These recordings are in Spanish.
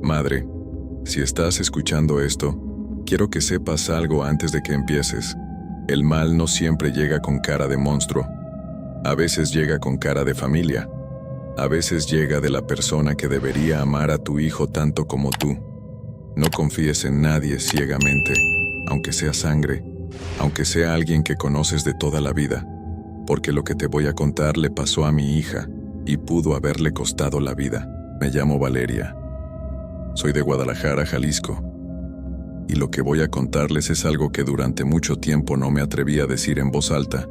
Madre, si estás escuchando esto, quiero que sepas algo antes de que empieces. El mal no siempre llega con cara de monstruo. A veces llega con cara de familia. A veces llega de la persona que debería amar a tu hijo tanto como tú. No confíes en nadie ciegamente, aunque sea sangre, aunque sea alguien que conoces de toda la vida, porque lo que te voy a contar le pasó a mi hija y pudo haberle costado la vida. Me llamo Valeria. Soy de Guadalajara, Jalisco. Y lo que voy a contarles es algo que durante mucho tiempo no me atreví a decir en voz alta,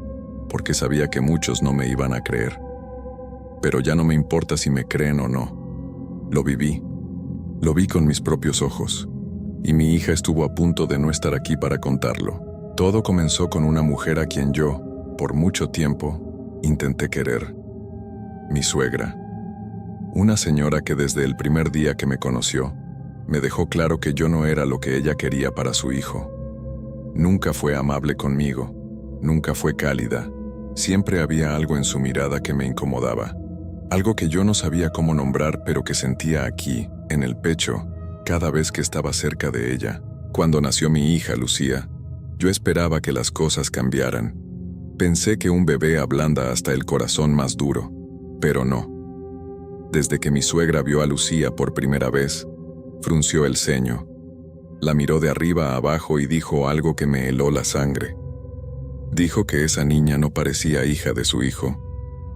porque sabía que muchos no me iban a creer. Pero ya no me importa si me creen o no. Lo viví. Lo vi con mis propios ojos. Y mi hija estuvo a punto de no estar aquí para contarlo. Todo comenzó con una mujer a quien yo, por mucho tiempo, intenté querer. Mi suegra. Una señora que desde el primer día que me conoció, me dejó claro que yo no era lo que ella quería para su hijo. Nunca fue amable conmigo, nunca fue cálida. Siempre había algo en su mirada que me incomodaba. Algo que yo no sabía cómo nombrar, pero que sentía aquí, en el pecho, cada vez que estaba cerca de ella. Cuando nació mi hija, Lucía, yo esperaba que las cosas cambiaran. Pensé que un bebé ablanda hasta el corazón más duro, pero no. Desde que mi suegra vio a Lucía por primera vez, frunció el ceño, la miró de arriba a abajo y dijo algo que me heló la sangre. Dijo que esa niña no parecía hija de su hijo,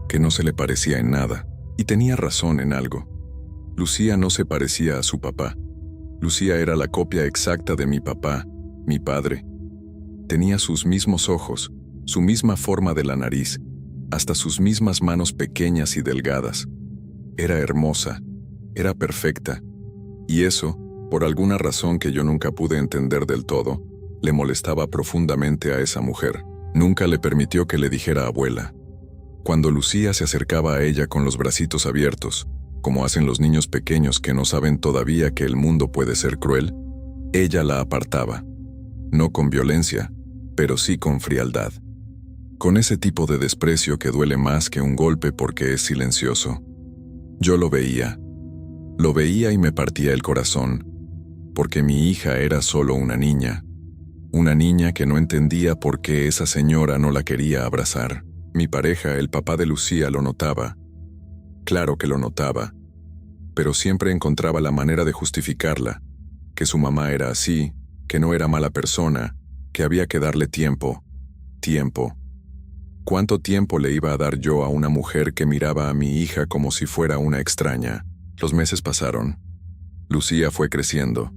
que no se le parecía en nada, y tenía razón en algo. Lucía no se parecía a su papá. Lucía era la copia exacta de mi papá, mi padre. Tenía sus mismos ojos, su misma forma de la nariz, hasta sus mismas manos pequeñas y delgadas. Era hermosa, era perfecta, y eso, por alguna razón que yo nunca pude entender del todo, le molestaba profundamente a esa mujer. Nunca le permitió que le dijera abuela. Cuando Lucía se acercaba a ella con los bracitos abiertos, como hacen los niños pequeños que no saben todavía que el mundo puede ser cruel, ella la apartaba. No con violencia, pero sí con frialdad. Con ese tipo de desprecio que duele más que un golpe porque es silencioso. Yo lo veía y me partía el corazón, porque mi hija era solo una niña que no entendía por qué esa señora no la quería abrazar. Mi pareja, el papá de Lucía, lo notaba. Claro que lo notaba, pero siempre encontraba la manera de justificarla, que su mamá era así, que no era mala persona, que había que darle tiempo. ¿Cuánto tiempo le iba a dar yo a una mujer que miraba a mi hija como si fuera una extraña? Los meses pasaron. Lucía fue creciendo.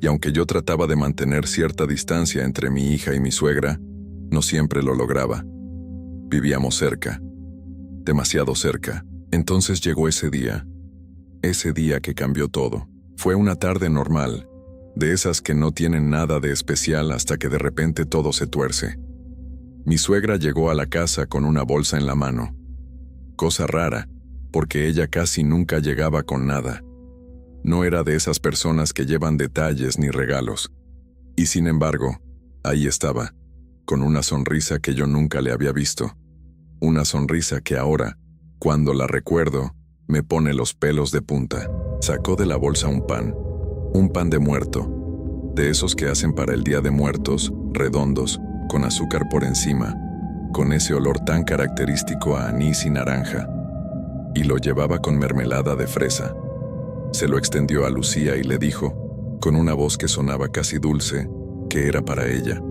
Y aunque yo trataba de mantener cierta distancia entre mi hija y mi suegra, no siempre lo lograba. Vivíamos cerca. Demasiado cerca. Entonces llegó ese día que cambió todo. Fue una tarde normal, de esas que no tienen nada de especial hasta que de repente todo se tuerce. Mi suegra llegó a la casa con una bolsa en la mano. Cosa rara, porque ella casi nunca llegaba con nada. No era de esas personas que llevan detalles ni regalos. Y sin embargo, ahí estaba, con una sonrisa que yo nunca le había visto. Una sonrisa que ahora, cuando la recuerdo, me pone los pelos de punta. Sacó de la bolsa un pan de muerto, de esos que hacen para el Día de Muertos, redondos, con azúcar por encima, con ese olor tan característico a anís y naranja, y lo llevaba con mermelada de fresa. Se lo extendió a Lucía y le dijo, con una voz que sonaba casi dulce, que era para ella,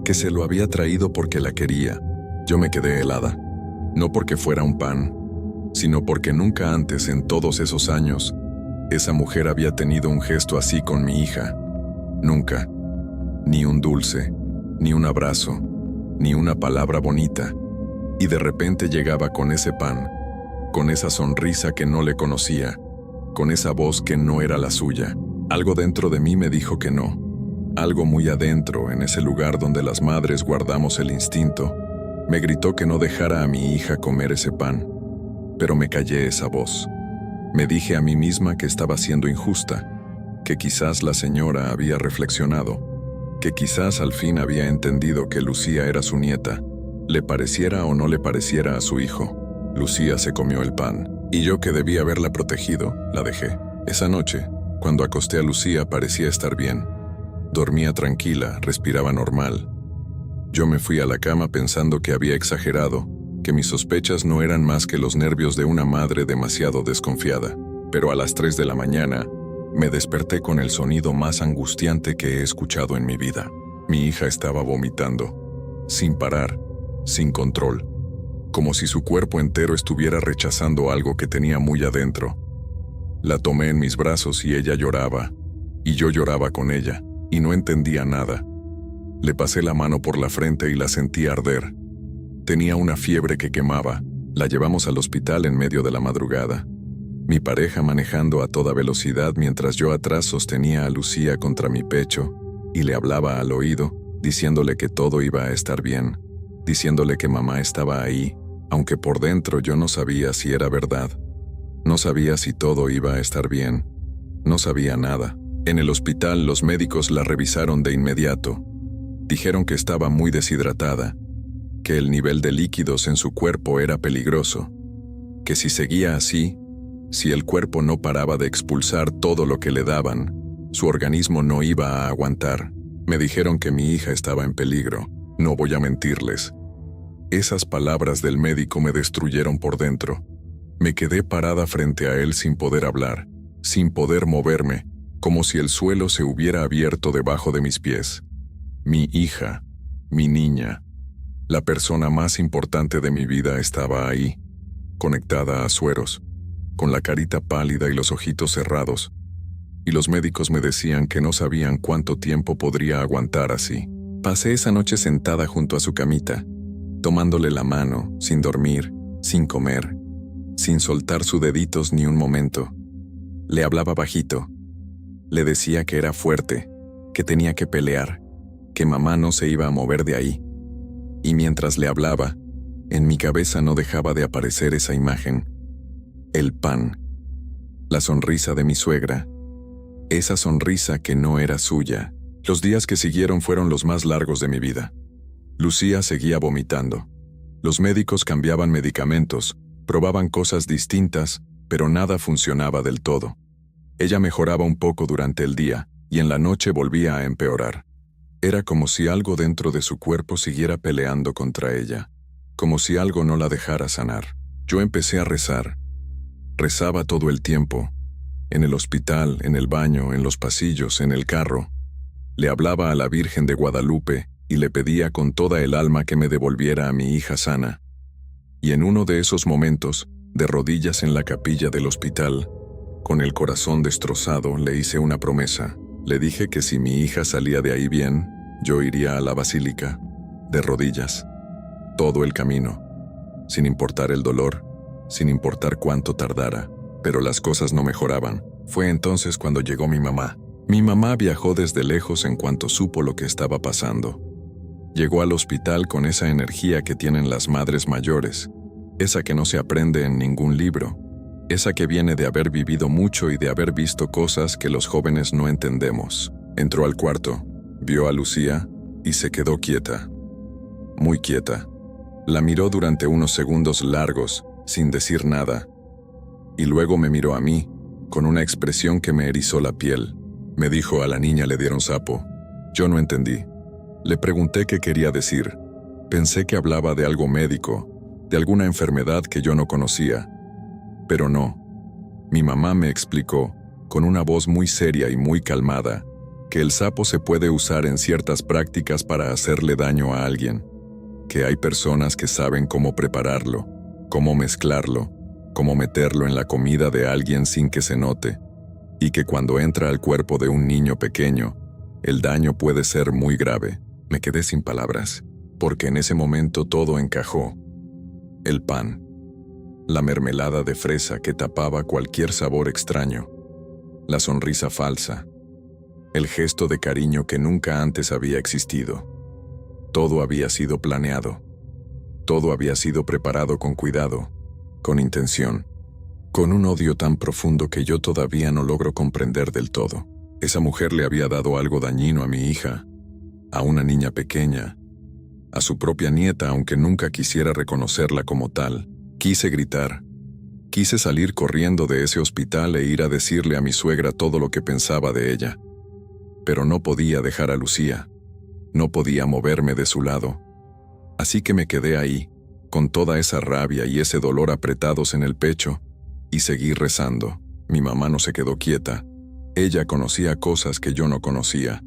que se lo había traído porque la quería. Yo me quedé helada, no porque fuera un pan, sino porque nunca antes en todos esos años, esa mujer había tenido un gesto así con mi hija. Nunca. Ni un dulce, ni un abrazo, ni una palabra bonita. Y de repente llegaba con ese pan, con esa sonrisa que no le conocía, con esa voz que no era la suya. Algo dentro de mí me dijo que no. Algo muy adentro, en ese lugar donde las madres guardamos el instinto, me gritó que no dejara a mi hija comer ese pan. Pero me callé esa voz. Me dije a mí misma que estaba siendo injusta, que quizás la señora había reflexionado, que quizás al fin había entendido que Lucía era su nieta, le pareciera o no le pareciera a su hijo. Lucía se comió el pan, y yo, que debía haberla protegido, la dejé. Esa noche, Cuando acosté a Lucía parecía estar bien. Dormía tranquila, respiraba normal. Yo me fui a la cama pensando que había exagerado, que mis sospechas no eran más que los nervios de una madre demasiado desconfiada. Pero a las 3 de la mañana, me desperté con el sonido más angustiante que he escuchado en mi vida. Mi hija estaba vomitando, sin parar, sin control, como si su cuerpo entero estuviera rechazando algo que tenía muy adentro. La tomé en mis brazos y ella lloraba, y yo lloraba con ella, y no entendía nada. Le pasé la mano por la frente y la sentí arder. Tenía una fiebre que quemaba. La llevamos al hospital en medio de la madrugada. Mi pareja manejando a toda velocidad mientras yo atrás sostenía a Lucía contra mi pecho y le hablaba al oído, diciéndole que todo iba a estar bien, diciéndole que mamá estaba ahí, aunque por dentro yo no sabía si era verdad. No sabía si todo iba a estar bien. No sabía nada. En el hospital los médicos la revisaron de inmediato. Dijeron que estaba muy deshidratada, que el nivel de líquidos en su cuerpo era peligroso, que si seguía así, si el cuerpo no paraba de expulsar todo lo que le daban, su organismo no iba a aguantar. Me dijeron que mi hija estaba en peligro. No voy a mentirles. Esas palabras del médico me destruyeron por dentro. Me quedé parada frente a él sin poder hablar, sin poder moverme, como si el suelo se hubiera abierto debajo de mis pies. Mi hija, mi niña, la persona más importante de mi vida estaba ahí, conectada a sueros, con la carita pálida y los ojitos cerrados, y los médicos me decían que no sabían cuánto tiempo podría aguantar así. Pasé esa noche sentada junto a su camita, tomándole la mano, sin dormir, sin comer, sin soltar sus deditos ni un momento. Le hablaba bajito. Le decía que era fuerte, que tenía que pelear, que mamá no se iba a mover de ahí. Y mientras le hablaba, en mi cabeza no dejaba de aparecer esa imagen. El pan. La sonrisa de mi suegra. Esa sonrisa que no era suya. Los días que siguieron fueron los más largos de mi vida. Lucía seguía vomitando. Los médicos cambiaban medicamentos, probaban cosas distintas, pero nada funcionaba del todo. Ella mejoraba un poco durante el día, y en la noche volvía a empeorar. Era como si algo dentro de su cuerpo siguiera peleando contra ella, como si algo no la dejara sanar. Yo empecé a rezar. Rezaba todo el tiempo, en el hospital, en el baño, en los pasillos, en el carro. Le hablaba a la Virgen de Guadalupe y le pedía con toda el alma que me devolviera a mi hija sana. Y en uno de esos momentos, de rodillas en la capilla del hospital, con el corazón destrozado, le hice una promesa. Le dije que si mi hija salía de ahí bien, yo iría a la basílica, de rodillas, todo el camino, sin importar el dolor, sin importar cuánto tardara. Pero las cosas no mejoraban. Fue entonces cuando llegó mi mamá. Mi mamá viajó desde lejos en cuanto supo lo que estaba pasando. Llegó al hospital con esa energía que tienen las madres mayores, esa que no se aprende en ningún libro, esa que viene de haber vivido mucho y de haber visto cosas que los jóvenes no entendemos. Entró al cuarto, vio a Lucía y se quedó quieta, muy quieta. La miró durante unos segundos largos, sin decir nada, y luego me miró a mí, con una expresión que me erizó la piel. Me dijo: a la niña le dieron sapo. Yo no entendí. Le pregunté qué quería decir. Pensé que hablaba de algo médico, de alguna enfermedad que yo no conocía. Pero no. Mi mamá me explicó, con una voz muy seria y muy calmada, que el sapo se puede usar en ciertas prácticas para hacerle daño a alguien, que hay personas que saben cómo prepararlo, cómo mezclarlo, cómo meterlo en la comida de alguien sin que se note, y que cuando entra al cuerpo de un niño pequeño, el daño puede ser muy grave. Me quedé sin palabras, porque en ese momento todo encajó. El pan, la mermelada de fresa que tapaba cualquier sabor extraño, la sonrisa falsa, el gesto de cariño que nunca antes había existido. Todo había sido planeado, todo había sido preparado con cuidado, con intención, con un odio tan profundo que yo todavía no logro comprender del todo. Esa mujer le había dado algo dañino a mi hija, a una niña pequeña, a su propia nieta, aunque nunca quisiera reconocerla como tal. Quise gritar, Quise salir corriendo de ese hospital e ir a decirle a mi suegra todo lo que pensaba de ella. Pero no podía dejar a Lucía. No podía moverme de su lado. Así que me quedé ahí, con toda esa rabia y ese dolor apretados en el pecho, y seguí rezando. Mi mamá no se quedó quieta. Ella conocía cosas que yo no conocía.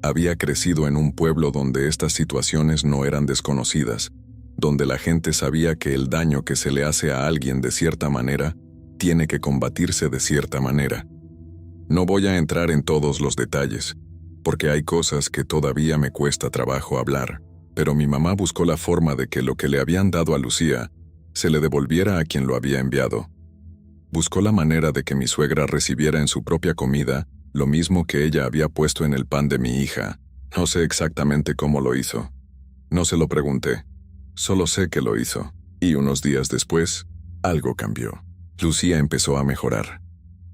Había crecido en un pueblo donde estas situaciones no eran desconocidas, donde la gente sabía que el daño que se le hace a alguien de cierta manera tiene que combatirse de cierta manera. No voy a entrar en todos los detalles, porque hay cosas que todavía me cuesta trabajo hablar, pero mi mamá buscó la forma de que lo que le habían dado a Lucía se le devolviera a quien lo había enviado. Buscó la manera de que mi suegra recibiera en su propia comida lo mismo que ella había puesto en el pan de mi hija. No sé exactamente cómo lo hizo. No se lo pregunté. Solo sé que lo hizo. Y unos días después, algo cambió. Lucía empezó a mejorar.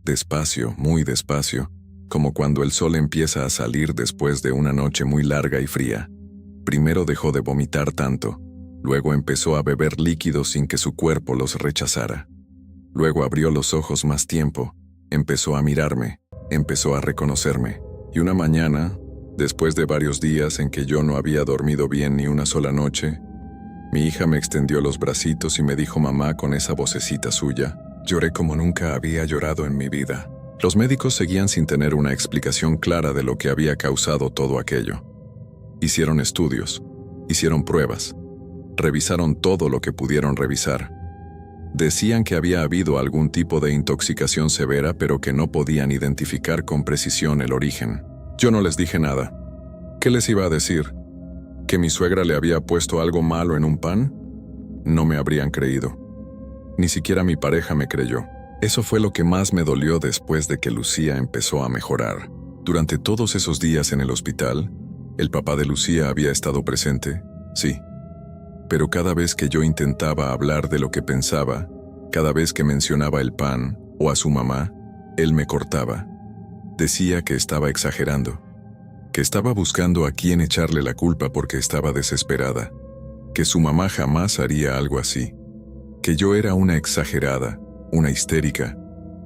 Despacio, muy despacio, como cuando el sol empieza a salir después de una noche muy larga y fría. Primero dejó de vomitar tanto, luego empezó a beber líquidos sin que su cuerpo los rechazara. Luego abrió los ojos más tiempo, empezó a mirarme, empezó a reconocerme. Y una mañana, después de varios días en que yo no había dormido bien ni una sola noche, mi hija me extendió los bracitos y me dijo mamá con esa vocecita suya. Lloré como nunca había llorado en mi vida. Los médicos seguían sin tener una explicación clara de lo que había causado todo aquello. Hicieron estudios, hicieron pruebas, revisaron todo lo que pudieron revisar. Decían que había habido algún tipo de intoxicación severa, pero que no podían identificar con precisión el origen. Yo no les dije nada. ¿Qué les iba a decir? ¿Que mi suegra le había puesto algo malo en un pan? No me habrían creído. Ni siquiera mi pareja me creyó. Eso fue lo que más me dolió después de que Lucía empezó a mejorar. Durante todos esos días en el hospital, el papá de Lucía había estado presente, sí. Pero cada vez que yo intentaba hablar de lo que pensaba, cada vez que mencionaba el pan o a su mamá, él me cortaba. Decía que estaba exagerando, que estaba buscando a quién echarle la culpa porque estaba desesperada, que su mamá jamás haría algo así, que yo era una exagerada, una histérica,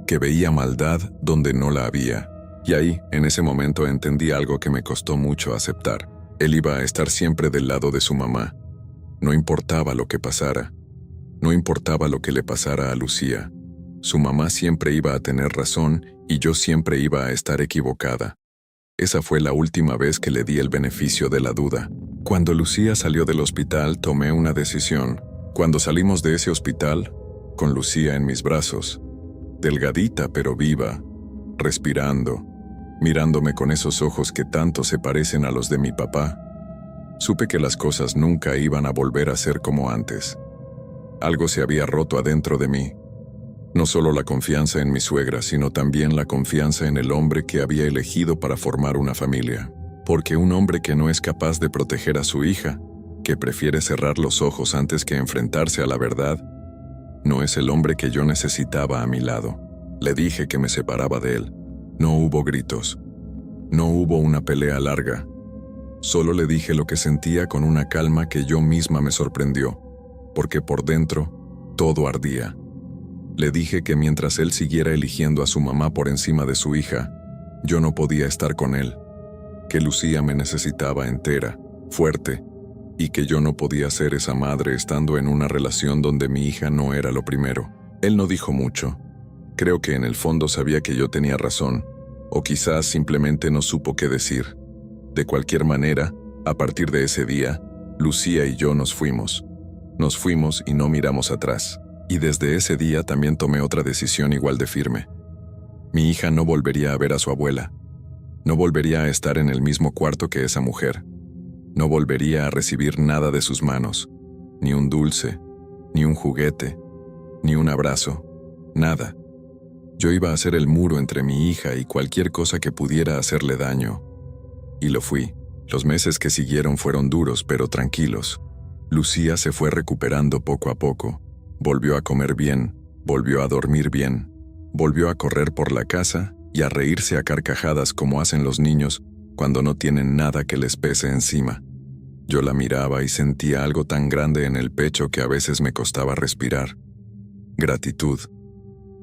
que veía maldad donde no la había. Y ahí, en ese momento, entendí algo que me costó mucho aceptar. Él iba a estar siempre del lado de su mamá. No importaba lo que pasara. No importaba lo que le pasara a Lucía. Su mamá siempre iba a tener razón y yo siempre iba a estar equivocada. Esa fue la última vez que le di el beneficio de la duda. Cuando Lucía salió del hospital, tomé una decisión. Cuando salimos de ese hospital, con Lucía en mis brazos, delgadita pero viva, respirando, mirándome con esos ojos que tanto se parecen a los de mi papá, supe que las cosas nunca iban a volver a ser como antes. Algo se había roto adentro de mí. No solo la confianza en mi suegra, sino también la confianza en el hombre que había elegido para formar una familia. Porque un hombre que no es capaz de proteger a su hija, que prefiere cerrar los ojos antes que enfrentarse a la verdad, no es el hombre que yo necesitaba a mi lado. Le dije que me separaba de él. No hubo gritos. No hubo una pelea larga. Solo le dije lo que sentía con una calma que yo misma me sorprendió, porque por dentro todo ardía. Le dije que mientras él siguiera eligiendo a su mamá por encima de su hija, yo no podía estar con él, que Lucía me necesitaba entera, fuerte, y que yo no podía ser esa madre estando en una relación donde mi hija no era lo primero. Él no dijo mucho. Creo que en el fondo sabía que yo tenía razón, o quizás simplemente no supo qué decir. De cualquier manera, a partir de ese día, Lucía y yo nos fuimos. Nos fuimos y no miramos atrás. Y desde ese día también tomé otra decisión igual de firme. Mi hija no volvería a ver a su abuela. No volvería a estar en el mismo cuarto que esa mujer. No volvería a recibir nada de sus manos. Ni un dulce, ni un juguete, ni un abrazo. Nada. Yo iba a ser el muro entre mi hija y cualquier cosa que pudiera hacerle daño. Y lo fui. Los meses que siguieron fueron duros pero tranquilos. Lucía se fue recuperando poco a poco. Volvió a comer bien, volvió a dormir bien, volvió a correr por la casa y a reírse a carcajadas como hacen los niños cuando no tienen nada que les pese encima. Yo la miraba y sentía algo tan grande en el pecho que a veces me costaba respirar. Gratitud.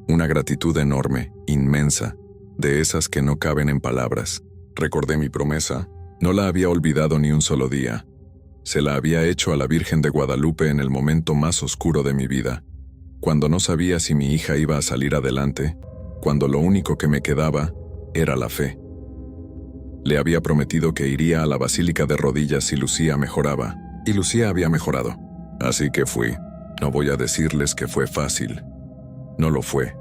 Una gratitud enorme, inmensa, de esas que no caben en palabras. Recordé mi promesa. No la había olvidado ni un solo día. Se la había hecho a la Virgen de Guadalupe en el momento más oscuro de mi vida, cuando no sabía si mi hija iba a salir adelante, cuando lo único que me quedaba era la fe. Le había prometido que iría a la Basílica de rodillas si Lucía mejoraba, y Lucía había mejorado. Así que fui. No voy a decirles que fue fácil. No lo fue.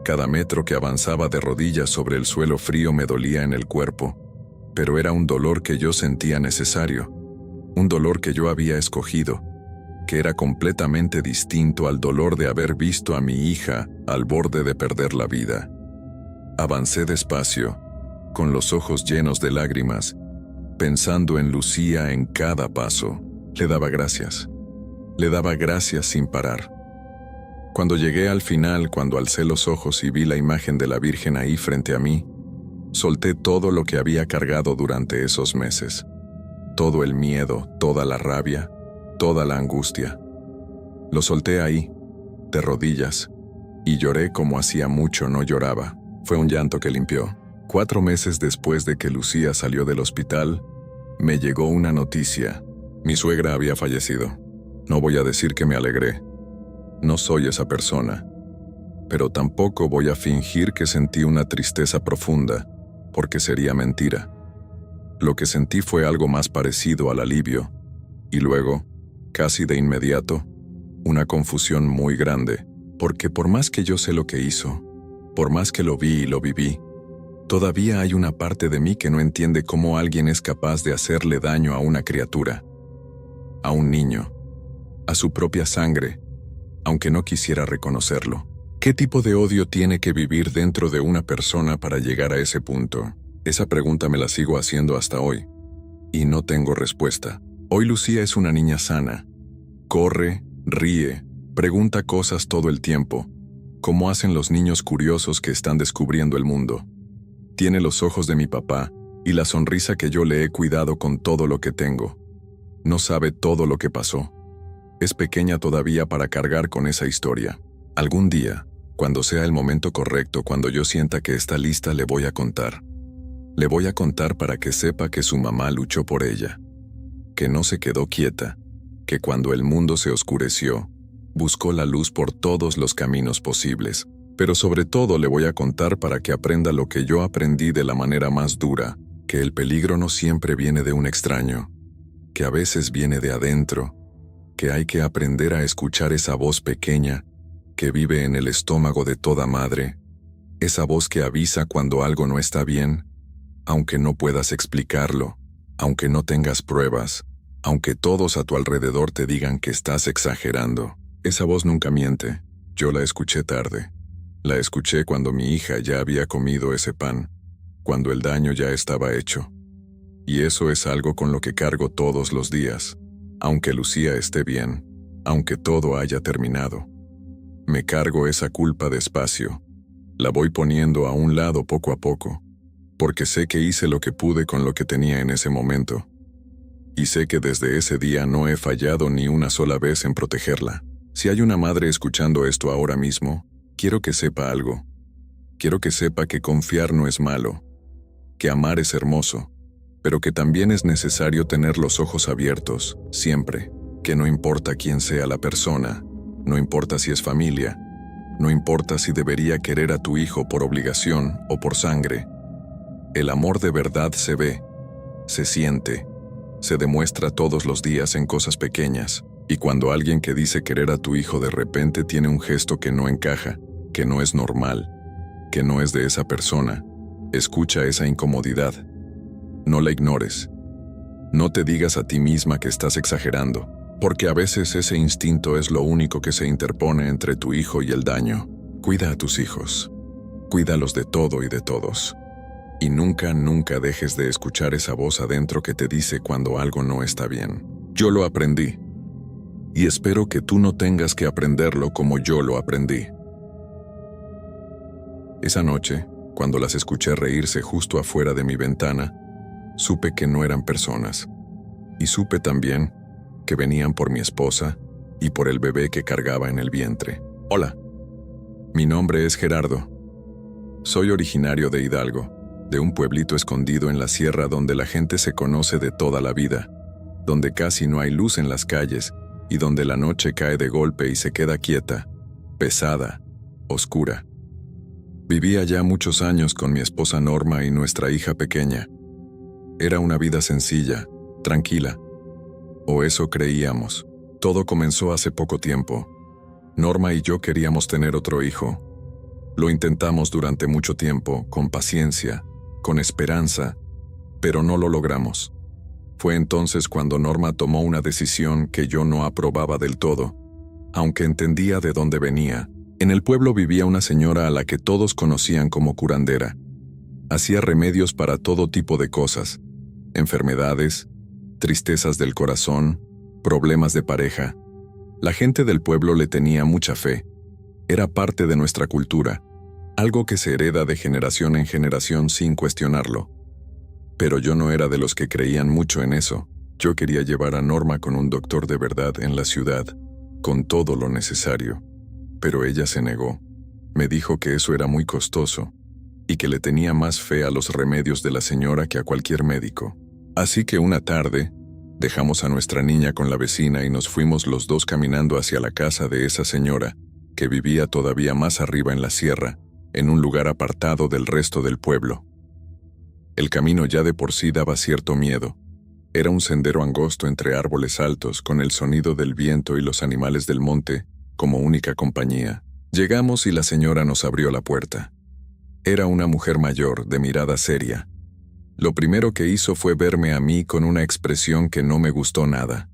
Cada metro que avanzaba de rodillas sobre el suelo frío me dolía en el cuerpo, pero era un dolor que yo sentía necesario, un dolor que yo había escogido, que era completamente distinto al dolor de haber visto a mi hija al borde de perder la vida. Avancé despacio, con los ojos llenos de lágrimas, pensando en Lucía en cada paso. Le daba gracias sin parar. Cuando llegué al final, cuando alcé los ojos y vi la imagen de la Virgen ahí frente a mí, solté todo lo que había cargado durante esos meses. Todo el miedo, toda la rabia, toda la angustia. Lo solté ahí, de rodillas, y lloré como hacía mucho no lloraba. Fue un llanto que limpió. 4 meses después de que Lucía salió del hospital, me llegó una noticia. Mi suegra había fallecido. No voy a decir que me alegré. No soy esa persona. Pero tampoco voy a fingir que sentí una tristeza profunda, porque sería mentira. Lo que sentí fue algo más parecido al alivio, y luego, casi de inmediato, una confusión muy grande, porque por más que yo sé lo que hizo, por más que lo vi y lo viví, todavía hay una parte de mí que no entiende cómo alguien es capaz de hacerle daño a una criatura, a un niño, a su propia sangre, aunque no quisiera reconocerlo. ¿Qué tipo de odio tiene que vivir dentro de una persona para llegar a ese punto? Esa pregunta me la sigo haciendo hasta hoy, y no tengo respuesta. Hoy Lucía es una niña sana. Corre, ríe, pregunta cosas todo el tiempo, como hacen los niños curiosos que están descubriendo el mundo. Tiene los ojos de mi papá y la sonrisa que yo le he cuidado con todo lo que tengo. No sabe todo lo que pasó. Es pequeña todavía para cargar con esa historia. Algún día, cuando sea el momento correcto, cuando yo sienta que está lista, le voy a contar. Le voy a contar para que sepa que su mamá luchó por ella, que no se quedó quieta, que cuando el mundo se oscureció, buscó la luz por todos los caminos posibles. Pero sobre todo le voy a contar para que aprenda lo que yo aprendí de la manera más dura, que el peligro no siempre viene de un extraño, que a veces viene de adentro, que hay que aprender a escuchar esa voz pequeña que vive en el estómago de toda madre, esa voz que avisa cuando algo no está bien, aunque no puedas explicarlo, aunque no tengas pruebas, aunque todos a tu alrededor te digan que estás exagerando. Esa voz nunca miente. Yo la escuché tarde. La escuché cuando mi hija ya había comido ese pan, cuando el daño ya estaba hecho. Y eso es algo con lo que cargo todos los días, aunque Lucía esté bien, aunque todo haya terminado. Me cargo esa culpa despacio. La voy poniendo a un lado poco a poco, porque sé que hice lo que pude con lo que tenía en ese momento. Y sé que desde ese día no he fallado ni una sola vez en protegerla. Si hay una madre escuchando esto ahora mismo, quiero que sepa algo. Quiero que sepa que confiar no es malo, que amar es hermoso, pero que también es necesario tener los ojos abiertos, siempre, que no importa quién sea la persona, no importa si es familia, no importa si debería querer a tu hijo por obligación o por sangre. El amor de verdad se ve, se siente, se demuestra todos los días en cosas pequeñas, y cuando alguien que dice querer a tu hijo de repente tiene un gesto que no encaja, que no es normal, que no es de esa persona, escucha esa incomodidad. No la ignores. No te digas a ti misma que estás exagerando, porque a veces ese instinto es lo único que se interpone entre tu hijo y el daño. Cuida a tus hijos. Cuídalos de todo y de todos. Y nunca, nunca dejes de escuchar esa voz adentro que te dice cuando algo no está bien. Yo lo aprendí. Y espero que tú no tengas que aprenderlo como yo lo aprendí. Esa noche, cuando las escuché reírse justo afuera de mi ventana, supe que no eran personas. Y supe también que venían por mi esposa y por el bebé que cargaba en el vientre. «Hola», Mi nombre es Gerardo. Soy originario de Hidalgo, de un pueblito escondido en la sierra donde la gente se conoce de toda la vida, donde casi no hay luz en las calles y donde la noche cae de golpe y se queda quieta, pesada, oscura. Viví allá muchos años con mi esposa Norma y nuestra hija pequeña. Era una vida sencilla, tranquila. O eso creíamos. Todo comenzó hace poco tiempo. Norma y yo queríamos tener otro hijo. Lo intentamos durante mucho tiempo, con paciencia, con esperanza, pero no lo logramos. Fue entonces cuando Norma tomó una decisión que yo no aprobaba del todo, aunque entendía de dónde venía. En el pueblo vivía una señora a la que todos conocían como curandera. Hacía remedios para todo tipo de cosas: enfermedades, tristezas del corazón, problemas de pareja. La gente del pueblo le tenía mucha fe. Era parte de nuestra cultura, algo que se hereda de generación en generación sin cuestionarlo. Pero yo no era de los que creían mucho en eso. Yo quería llevar a Norma con un doctor de verdad en la ciudad, con todo lo necesario. Pero ella se negó. Me dijo que eso era muy costoso y que le tenía más fe a los remedios de la señora que a cualquier médico. Así que una tarde, dejamos a nuestra niña con la vecina y nos fuimos los dos caminando hacia la casa de esa señora, que vivía todavía más arriba en la sierra, en un lugar apartado del resto del pueblo. El camino ya de por sí daba cierto miedo. Era un sendero angosto entre árboles altos, con el sonido del viento y los animales del monte como única compañía. Llegamos y la señora nos abrió la puerta. Era una mujer mayor, de mirada seria. Lo primero que hizo fue verme a mí con una expresión que no me gustó nada.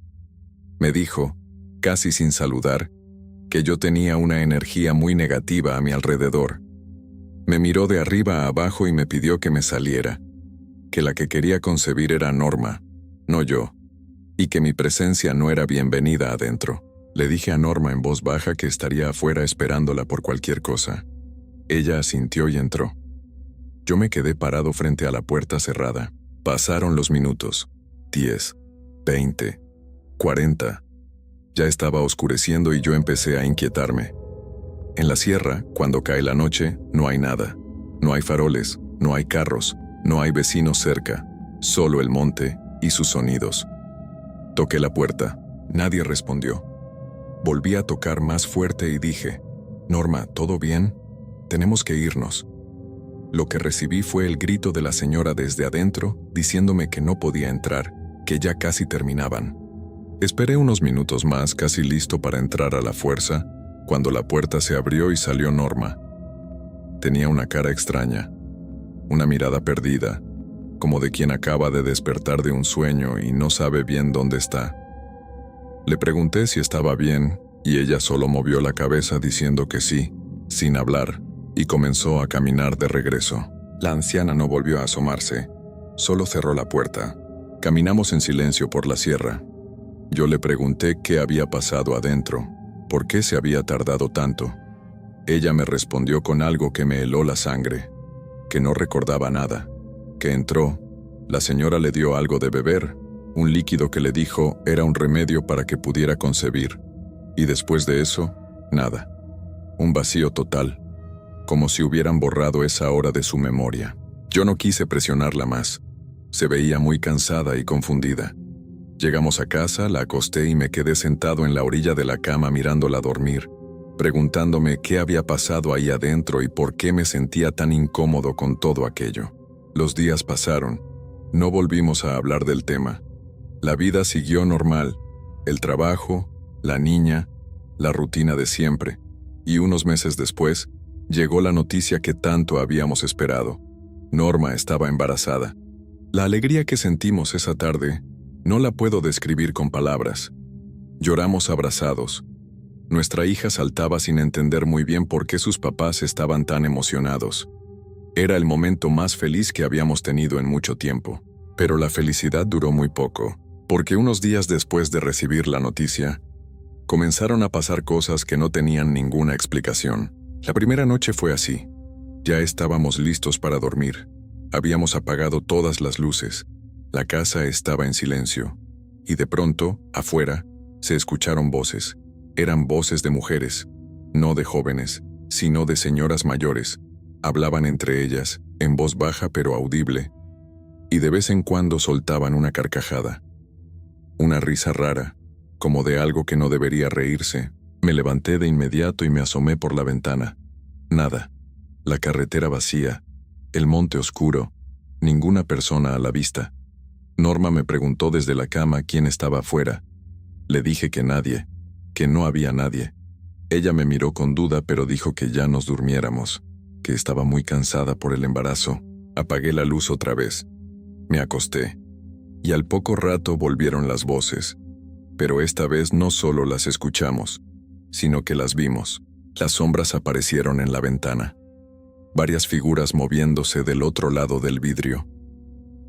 Me dijo, casi sin saludar, que yo tenía una energía muy negativa a mi alrededor. Me miró de arriba a abajo y me pidió que me saliera, que la que quería concebir era Norma, no yo, y que mi presencia no era bienvenida adentro. Le dije a Norma en voz baja que estaría afuera esperándola por cualquier cosa. Ella asintió y entró. Yo me quedé parado frente a la puerta cerrada. Pasaron los minutos. 10, 20, 40. Ya estaba oscureciendo y yo empecé a inquietarme. En la sierra, cuando cae la noche, no hay nada. No hay faroles, no hay carros, no hay vecinos cerca, solo el monte y sus sonidos. Toqué la puerta. Nadie respondió. Volví a tocar más fuerte y dije, Norma, ¿todo bien? Tenemos que irnos. Lo que recibí fue el grito de la señora desde adentro, diciéndome que no podía entrar, que ya casi terminaban. Esperé unos minutos más, casi listo para entrar a la fuerza, cuando la puerta se abrió y salió Norma. Tenía una cara extraña, una mirada perdida, como de quien acaba de despertar de un sueño y no sabe bien dónde está. Le pregunté si estaba bien, y ella solo movió la cabeza diciendo que sí, sin hablar, y comenzó a caminar de regreso. La anciana no volvió a asomarse, solo cerró la puerta. Caminamos en silencio por la sierra. Yo le pregunté qué había pasado adentro, por qué se había tardado tanto. Ella me respondió con algo que me heló la sangre, que no recordaba nada, que entró, la señora le dio algo de beber, un líquido que le dijo era un remedio para que pudiera concebir, y después de eso, nada. Un vacío total, como si hubieran borrado esa hora de su memoria. Yo no quise presionarla más. Se veía muy cansada y confundida. Llegamos a casa, la acosté y me quedé sentado en la orilla de la cama mirándola dormir, preguntándome qué había pasado ahí adentro y por qué me sentía tan incómodo con todo aquello. Los días pasaron. No volvimos a hablar del tema. La vida siguió normal, el trabajo, la niña, la rutina de siempre, y unos meses después, llegó la noticia que tanto habíamos esperado. Norma estaba embarazada. La alegría que sentimos esa tarde no la puedo describir con palabras. Lloramos abrazados. Nuestra hija saltaba sin entender muy bien por qué sus papás estaban tan emocionados. Era el momento más feliz que habíamos tenido en mucho tiempo. Pero la felicidad duró muy poco, porque unos días después de recibir la noticia, comenzaron a pasar cosas que no tenían ninguna explicación. La primera noche fue así. Ya estábamos listos para dormir. Habíamos apagado todas las luces. La casa estaba en silencio. Y de pronto, afuera, se escucharon voces. Eran voces de mujeres, no de jóvenes, sino de señoras mayores. Hablaban entre ellas, en voz baja pero audible, y de vez en cuando soltaban una carcajada. Una risa rara, como de algo que no debería reírse. Me levanté de inmediato y me asomé por la ventana. Nada. La carretera vacía, el monte oscuro, ninguna persona a la vista. Norma me preguntó desde la cama quién estaba afuera. Le dije que nadie, que no había nadie. Ella me miró con duda pero dijo que ya nos durmiéramos, que estaba muy cansada por el embarazo. Apagué la luz otra vez. Me acosté. Y al poco rato volvieron las voces. Pero esta vez no solo las escuchamos, sino que las vimos. Las sombras aparecieron en la ventana. Varias figuras moviéndose del otro lado del vidrio.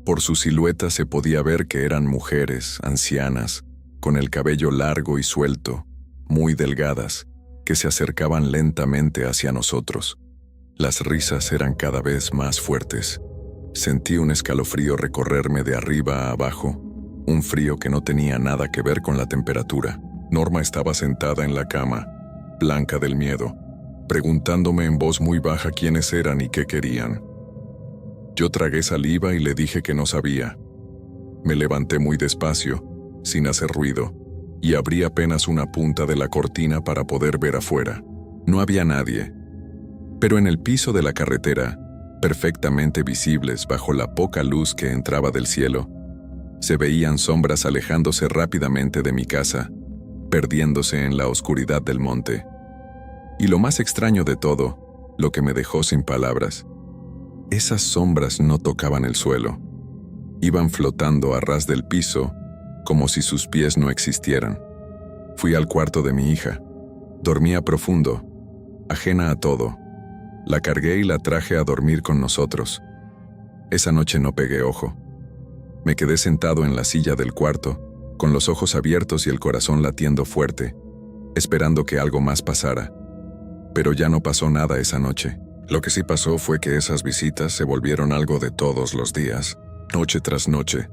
Por su silueta se podía ver que eran mujeres, ancianas, con el cabello largo y suelto, muy delgadas, que se acercaban lentamente hacia nosotros. Las risas eran cada vez más fuertes. Sentí un escalofrío recorrerme de arriba a abajo, un frío que no tenía nada que ver con la temperatura. Norma estaba sentada en la cama, blanca del miedo, preguntándome en voz muy baja quiénes eran y qué querían. Yo tragué saliva y le dije que no sabía. Me levanté muy despacio, sin hacer ruido, y abrí apenas una punta de la cortina para poder ver afuera. No había nadie, pero en el piso de la carretera, perfectamente visibles bajo la poca luz que entraba del cielo, se veían sombras alejándose rápidamente de mi casa, perdiéndose en la oscuridad del monte. Y lo más extraño de todo, lo que me dejó sin palabras, esas sombras no tocaban el suelo. Iban flotando a ras del piso, como si sus pies no existieran. Fui al cuarto de mi hija. Dormía profundo, ajena a todo. La cargué y la traje a dormir con nosotros. Esa noche no pegué ojo. Me quedé sentado en la silla del cuarto, con los ojos abiertos y el corazón latiendo fuerte, esperando que algo más pasara. Pero ya no pasó nada esa noche. Lo que sí pasó fue que esas visitas se volvieron algo de todos los días, noche tras noche.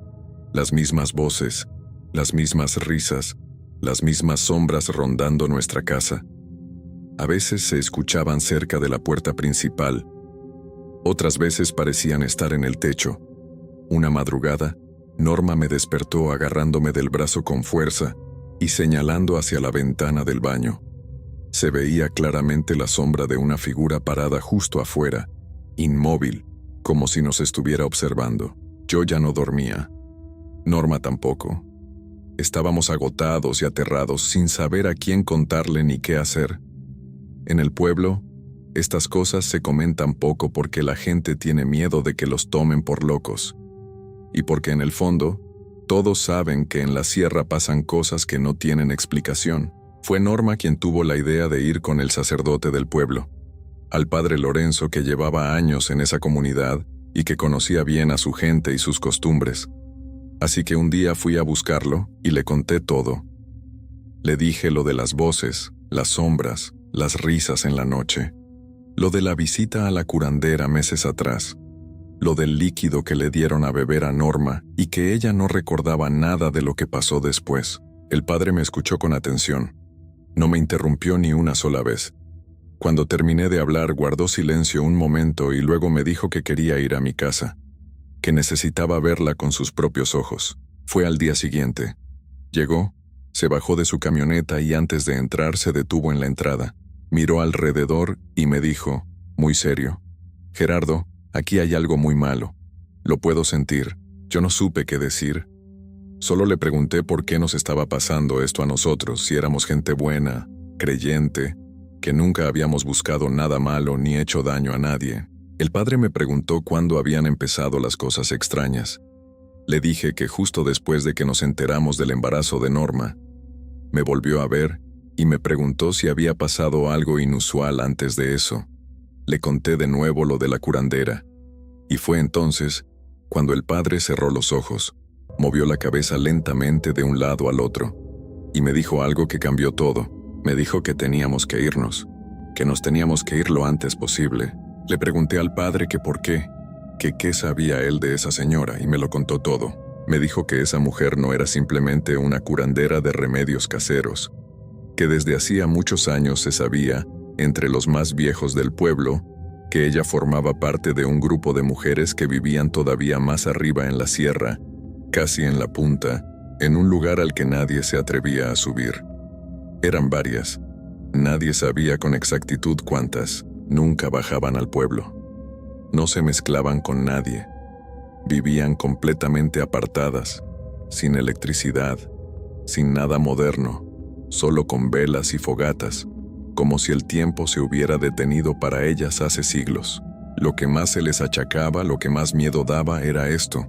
Las mismas voces, las mismas risas, las mismas sombras rondando nuestra casa. A veces se escuchaban cerca de la puerta principal. Otras veces parecían estar en el techo. Una madrugada, Norma me despertó agarrándome del brazo con fuerza y señalando hacia la ventana del baño. Se veía claramente la sombra de una figura parada justo afuera, inmóvil, como si nos estuviera observando. Yo ya no dormía. Norma tampoco. Estábamos agotados y aterrados, sin saber a quién contarle ni qué hacer. En el pueblo, estas cosas se comentan poco porque la gente tiene miedo de que los tomen por locos. Y porque en el fondo, todos saben que en la sierra pasan cosas que no tienen explicación. Fue Norma quien tuvo la idea de ir con el sacerdote del pueblo, al padre Lorenzo, que llevaba años en esa comunidad y que conocía bien a su gente y sus costumbres. Así que un día fui a buscarlo y le conté todo. Le dije lo de las voces, las sombras, las risas en la noche, lo de la visita a la curandera meses atrás, lo del líquido que le dieron a beber a Norma y que ella no recordaba nada de lo que pasó después. El padre me escuchó con atención. No me interrumpió ni una sola vez. Cuando terminé de hablar, guardó silencio un momento y luego me dijo que quería ir a mi casa, que necesitaba verla con sus propios ojos. Fue al día siguiente. Llegó, se bajó de su camioneta y antes de entrar se detuvo en la entrada. Miró alrededor y me dijo, muy serio: «Gerardo, aquí hay algo muy malo. Lo puedo sentir». Yo no supe qué decir. Solo le pregunté por qué nos estaba pasando esto a nosotros, si éramos gente buena, creyente, que nunca habíamos buscado nada malo ni hecho daño a nadie. El padre me preguntó cuándo habían empezado las cosas extrañas. Le dije que justo después de que nos enteramos del embarazo de Norma. Me volvió a ver y me preguntó si había pasado algo inusual antes de eso. Le conté de nuevo lo de la curandera. Y fue entonces cuando el padre cerró los ojos, movió la cabeza lentamente de un lado al otro, y me dijo algo que cambió todo. Me dijo que teníamos que irnos, que nos teníamos que ir lo antes posible. Le pregunté al padre que por qué, que qué sabía él de esa señora, y me lo contó todo. Me dijo que esa mujer no era simplemente una curandera de remedios caseros, que desde hacía muchos años se sabía entre los más viejos del pueblo, que ella formaba parte de un grupo de mujeres que vivían todavía más arriba en la sierra, casi en la punta, en un lugar al que nadie se atrevía a subir. Eran varias. Nadie sabía con exactitud cuántas. Nunca bajaban al pueblo. No se mezclaban con nadie. Vivían completamente apartadas, sin electricidad, sin nada moderno, solo con velas y fogatas, como si el tiempo se hubiera detenido para ellas hace siglos. Lo que más se les achacaba, lo que más miedo daba era esto.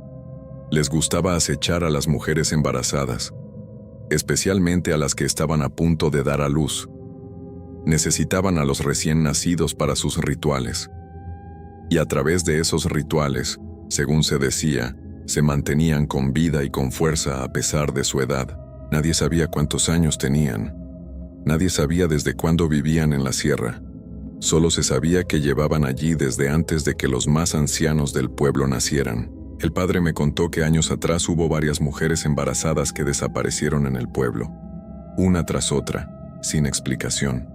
Les gustaba acechar a las mujeres embarazadas, especialmente a las que estaban a punto de dar a luz. Necesitaban a los recién nacidos para sus rituales. Y a través de esos rituales, según se decía, se mantenían con vida y con fuerza a pesar de su edad. Nadie sabía cuántos años tenían. Nadie sabía desde cuándo vivían en la sierra. Solo se sabía que llevaban allí desde antes de que los más ancianos del pueblo nacieran. El padre me contó que años atrás hubo varias mujeres embarazadas que desaparecieron en el pueblo, una tras otra, sin explicación.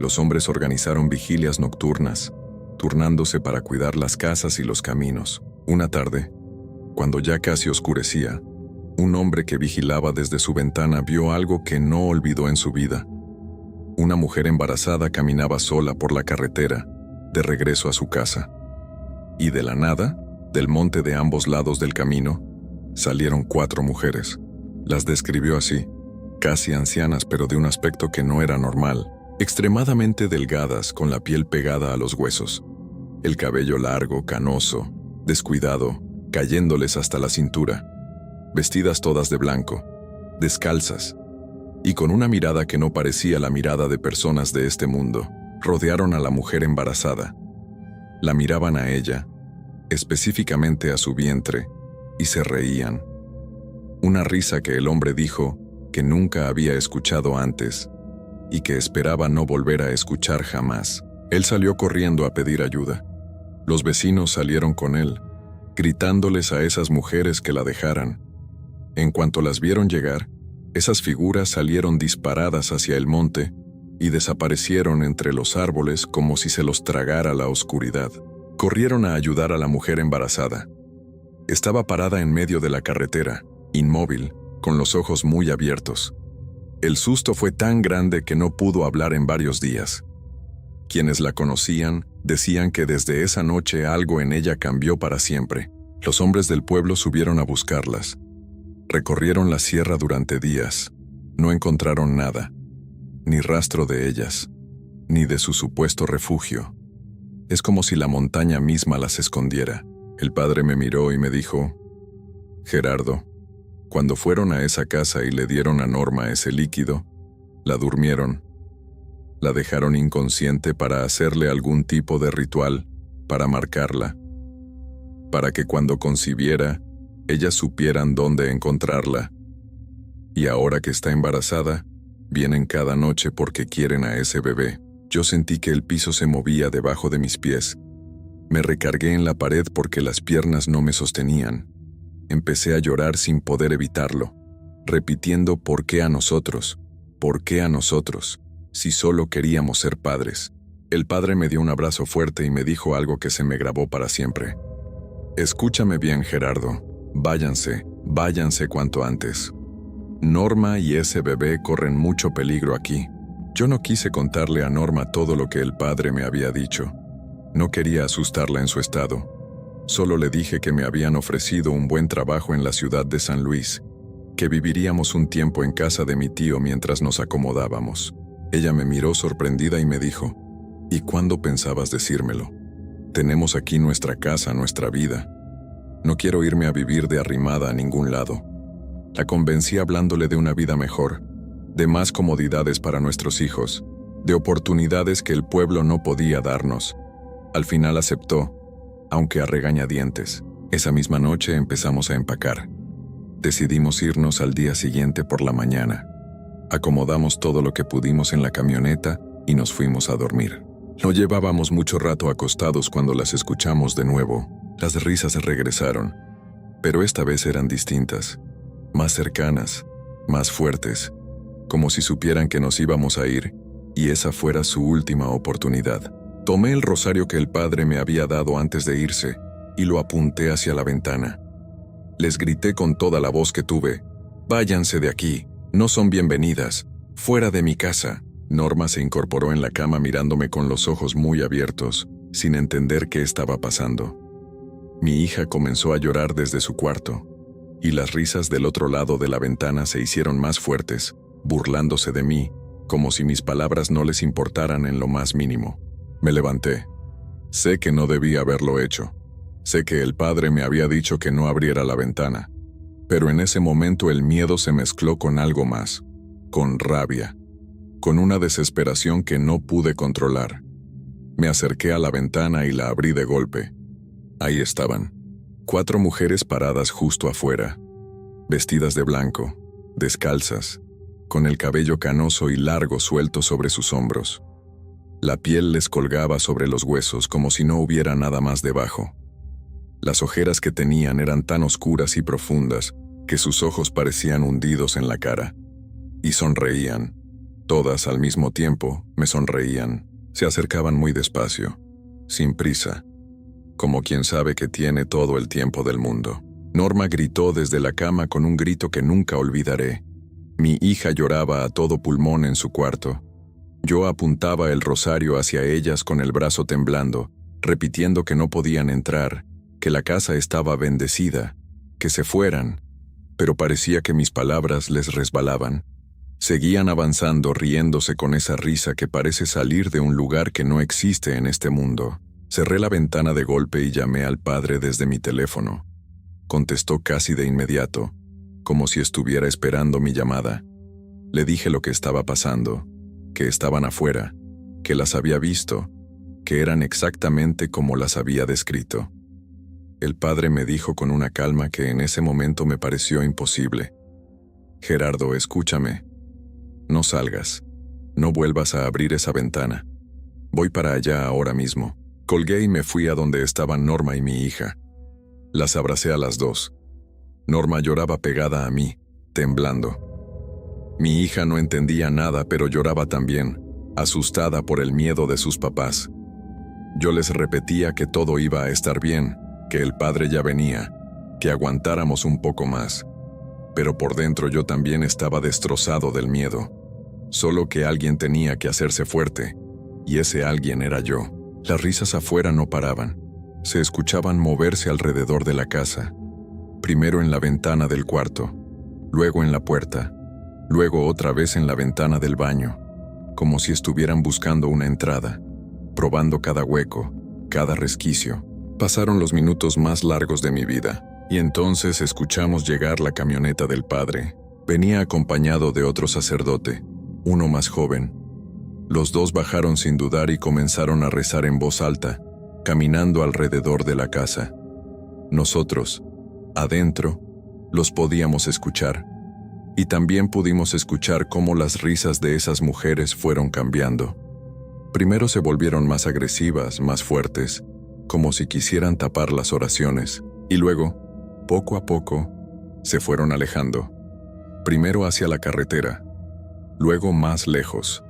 Los hombres organizaron vigilias nocturnas, turnándose para cuidar las casas y los caminos. Una tarde, cuando ya casi oscurecía, un hombre que vigilaba desde su ventana vio algo que no olvidó en su vida. Una mujer embarazada caminaba sola por la carretera, de regreso a su casa. Y de la nada, del monte de ambos lados del camino, salieron 4 mujeres. Las describió así, casi ancianas pero de un aspecto que no era normal, extremadamente delgadas con la piel pegada a los huesos, el cabello largo, canoso, descuidado, cayéndoles hasta la cintura, vestidas todas de blanco, descalzas, y con una mirada que no parecía la mirada de personas de este mundo, rodearon a la mujer embarazada. La miraban a ella, específicamente a su vientre, y se reían. Una risa que el hombre dijo que nunca había escuchado antes y que esperaba no volver a escuchar jamás. Él salió corriendo a pedir ayuda. Los vecinos salieron con él, gritándoles a esas mujeres que la dejaran. En cuanto las vieron llegar, esas figuras salieron disparadas hacia el monte y desaparecieron entre los árboles como si se los tragara la oscuridad. Corrieron a ayudar a la mujer embarazada. Estaba parada en medio de la carretera, inmóvil, con los ojos muy abiertos. El susto fue tan grande que no pudo hablar en varios días. Quienes la conocían decían que desde esa noche algo en ella cambió para siempre. Los hombres del pueblo subieron a buscarlas. Recorrieron la sierra durante días. No encontraron nada, ni rastro de ellas, ni de su supuesto refugio. Es como si la montaña misma las escondiera. El padre me miró y me dijo: Gerardo, cuando fueron a esa casa y le dieron a Norma ese líquido, la durmieron. La dejaron inconsciente para hacerle algún tipo de ritual, para marcarla, para que cuando concibiera, ellas supieran dónde encontrarla. Y ahora que está embarazada, vienen cada noche porque quieren a ese bebé. Yo sentí que el piso se movía debajo de mis pies. Me recargué en la pared porque las piernas no me sostenían. Empecé a llorar sin poder evitarlo, repitiendo ¿por qué a nosotros? ¿Por qué a nosotros? Si solo queríamos ser padres. El padre me dio un abrazo fuerte y me dijo algo que se me grabó para siempre. Escúchame bien, Gerardo. Váyanse cuanto antes. Norma y ese bebé corren mucho peligro aquí. Yo no quise contarle a Norma todo lo que el padre me había dicho. No quería asustarla en su estado. Solo le dije que me habían ofrecido un buen trabajo en la ciudad de San Luis, que viviríamos un tiempo en casa de mi tío mientras nos acomodábamos. Ella me miró sorprendida y me dijo: ¿Y cuándo pensabas decírmelo? Tenemos aquí nuestra casa, nuestra vida. No quiero irme a vivir de arrimada a ningún lado. La convencí hablándole de una vida mejor, de más comodidades para nuestros hijos, de oportunidades que el pueblo no podía darnos. Al final aceptó, aunque a regañadientes. Esa misma noche empezamos a empacar. Decidimos irnos al día siguiente por la mañana. Acomodamos todo lo que pudimos en la camioneta y nos fuimos a dormir. No llevábamos mucho rato acostados cuando las escuchamos de nuevo. Las risas regresaron, pero esta vez eran distintas, más cercanas, más fuertes, como si supieran que nos íbamos a ir y esa fuera su última oportunidad. Tomé el rosario que el padre me había dado antes de irse y lo apunté hacia la ventana. Les grité con toda la voz que tuve: «Váyanse de aquí, no son bienvenidas, fuera de mi casa». Norma se incorporó en la cama mirándome con los ojos muy abiertos, sin entender qué estaba pasando. Mi hija comenzó a llorar desde su cuarto, y las risas del otro lado de la ventana se hicieron más fuertes, burlándose de mí, como si mis palabras no les importaran en lo más mínimo. Me levanté. Sé que no debía haberlo hecho. Sé que el padre me había dicho que no abriera la ventana. Pero en ese momento el miedo se mezcló con algo más, con rabia, con una desesperación que no pude controlar. Me acerqué a la ventana y la abrí de golpe. Ahí estaban, 4 mujeres paradas justo afuera, vestidas de blanco, descalzas, con el cabello canoso y largo suelto sobre sus hombros. La piel les colgaba sobre los huesos como si no hubiera nada más debajo. Las ojeras que tenían eran tan oscuras y profundas que sus ojos parecían hundidos en la cara. Y sonreían. Todas al mismo tiempo me sonreían. Se acercaban muy despacio, sin prisa, como quien sabe que tiene todo el tiempo del mundo. Norma gritó desde la cama con un grito que nunca olvidaré. Mi hija lloraba a todo pulmón en su cuarto. Yo apuntaba el rosario hacia ellas con el brazo temblando, repitiendo que no podían entrar, que la casa estaba bendecida, que se fueran, pero parecía que mis palabras les resbalaban. Seguían avanzando riéndose con esa risa que parece salir de un lugar que no existe en este mundo. Cerré la ventana de golpe y llamé al padre desde mi teléfono. Contestó casi de inmediato, como si estuviera esperando mi llamada. Le dije lo que estaba pasando, que estaban afuera, que las había visto, que eran exactamente como las había descrito. El padre me dijo con una calma que en ese momento me pareció imposible: «Gerardo, escúchame. No salgas. No vuelvas a abrir esa ventana. Voy para allá ahora mismo». Colgué y me fui a donde estaban Norma y mi hija. Las abracé a las 2. Norma lloraba pegada a mí, temblando. Mi hija no entendía nada, pero lloraba también, asustada por el miedo de sus papás. Yo les repetía que todo iba a estar bien, que el padre ya venía, que aguantáramos un poco más. Pero por dentro yo también estaba destrozado del miedo. Solo que alguien tenía que hacerse fuerte, y ese alguien era yo. Las risas afuera no paraban. Se escuchaban moverse alrededor de la casa. Primero en la ventana del cuarto, luego en la puerta, luego otra vez en la ventana del baño, como si estuvieran buscando una entrada, probando cada hueco, cada resquicio. Pasaron los minutos más largos de mi vida, y entonces escuchamos llegar la camioneta del padre. Venía acompañado de otro sacerdote, uno más joven. Los dos bajaron sin dudar y comenzaron a rezar en voz alta, caminando alrededor de la casa. Nosotros, adentro, los podíamos escuchar, y también pudimos escuchar cómo las risas de esas mujeres fueron cambiando. Primero se volvieron más agresivas, más fuertes, como si quisieran tapar las oraciones, y luego, poco a poco, se fueron alejando. Primero hacia la carretera, luego más lejos,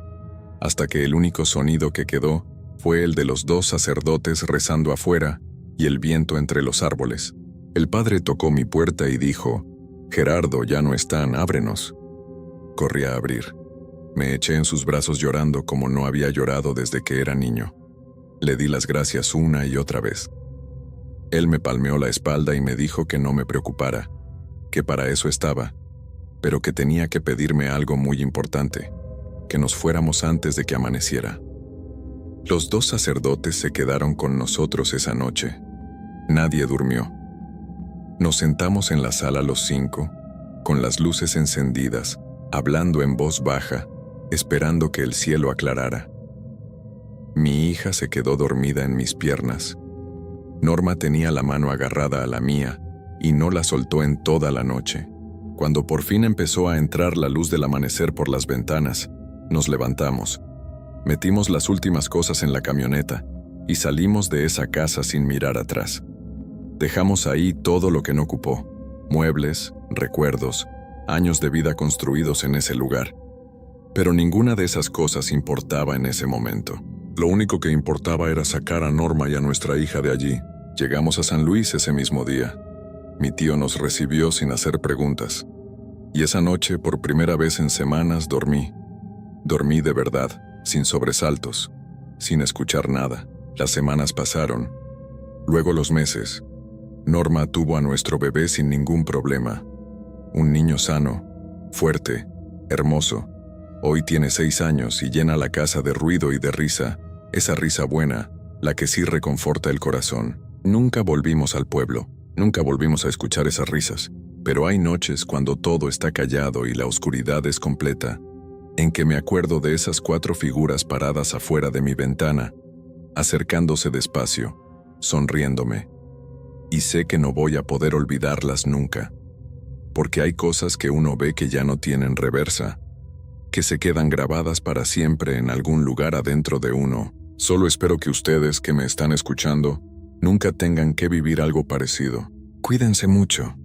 hasta que el único sonido que quedó fue el de los 2 sacerdotes rezando afuera y el viento entre los árboles. El padre tocó mi puerta y dijo: «Gerardo, ya no están, ábrenos». Corrí a abrir. Me eché en sus brazos llorando como no había llorado desde que era niño. Le di las gracias una y otra vez. Él me palmeó la espalda y me dijo que no me preocupara, que para eso estaba, pero que tenía que pedirme algo muy importante, que nos fuéramos antes de que amaneciera. Los 2 sacerdotes se quedaron con nosotros esa noche. Nadie durmió. Nos sentamos en la sala los 5, con las luces encendidas, hablando en voz baja, esperando que el cielo aclarara. Mi hija se quedó dormida en mis piernas. Norma tenía la mano agarrada a la mía y no la soltó en toda la noche. Cuando por fin empezó a entrar la luz del amanecer por las ventanas, nos levantamos, metimos las últimas cosas en la camioneta y salimos de esa casa sin mirar atrás. Dejamos ahí todo lo que no ocupó: muebles, recuerdos, años de vida construidos en ese lugar. Pero ninguna de esas cosas importaba en ese momento. Lo único que importaba era sacar a Norma y a nuestra hija de allí. Llegamos a San Luis ese mismo día. Mi tío nos recibió sin hacer preguntas. Y esa noche, por primera vez en semanas, dormí. Dormí de verdad, sin sobresaltos, sin escuchar nada. Las semanas pasaron. Luego los meses. Norma tuvo a nuestro bebé sin ningún problema. Un niño sano, fuerte, hermoso. Hoy tiene 6 años y llena la casa de ruido y de risa. Esa risa buena, la que sí reconforta el corazón. Nunca volvimos al pueblo. Nunca volvimos a escuchar esas risas. Pero hay noches cuando todo está callado y la oscuridad es completa, en que me acuerdo de esas 4 figuras paradas afuera de mi ventana, acercándose despacio, sonriéndome. Y sé que no voy a poder olvidarlas nunca, porque hay cosas que uno ve que ya no tienen reversa, que se quedan grabadas para siempre en algún lugar adentro de uno. Solo espero que ustedes que me están escuchando nunca tengan que vivir algo parecido. Cuídense mucho.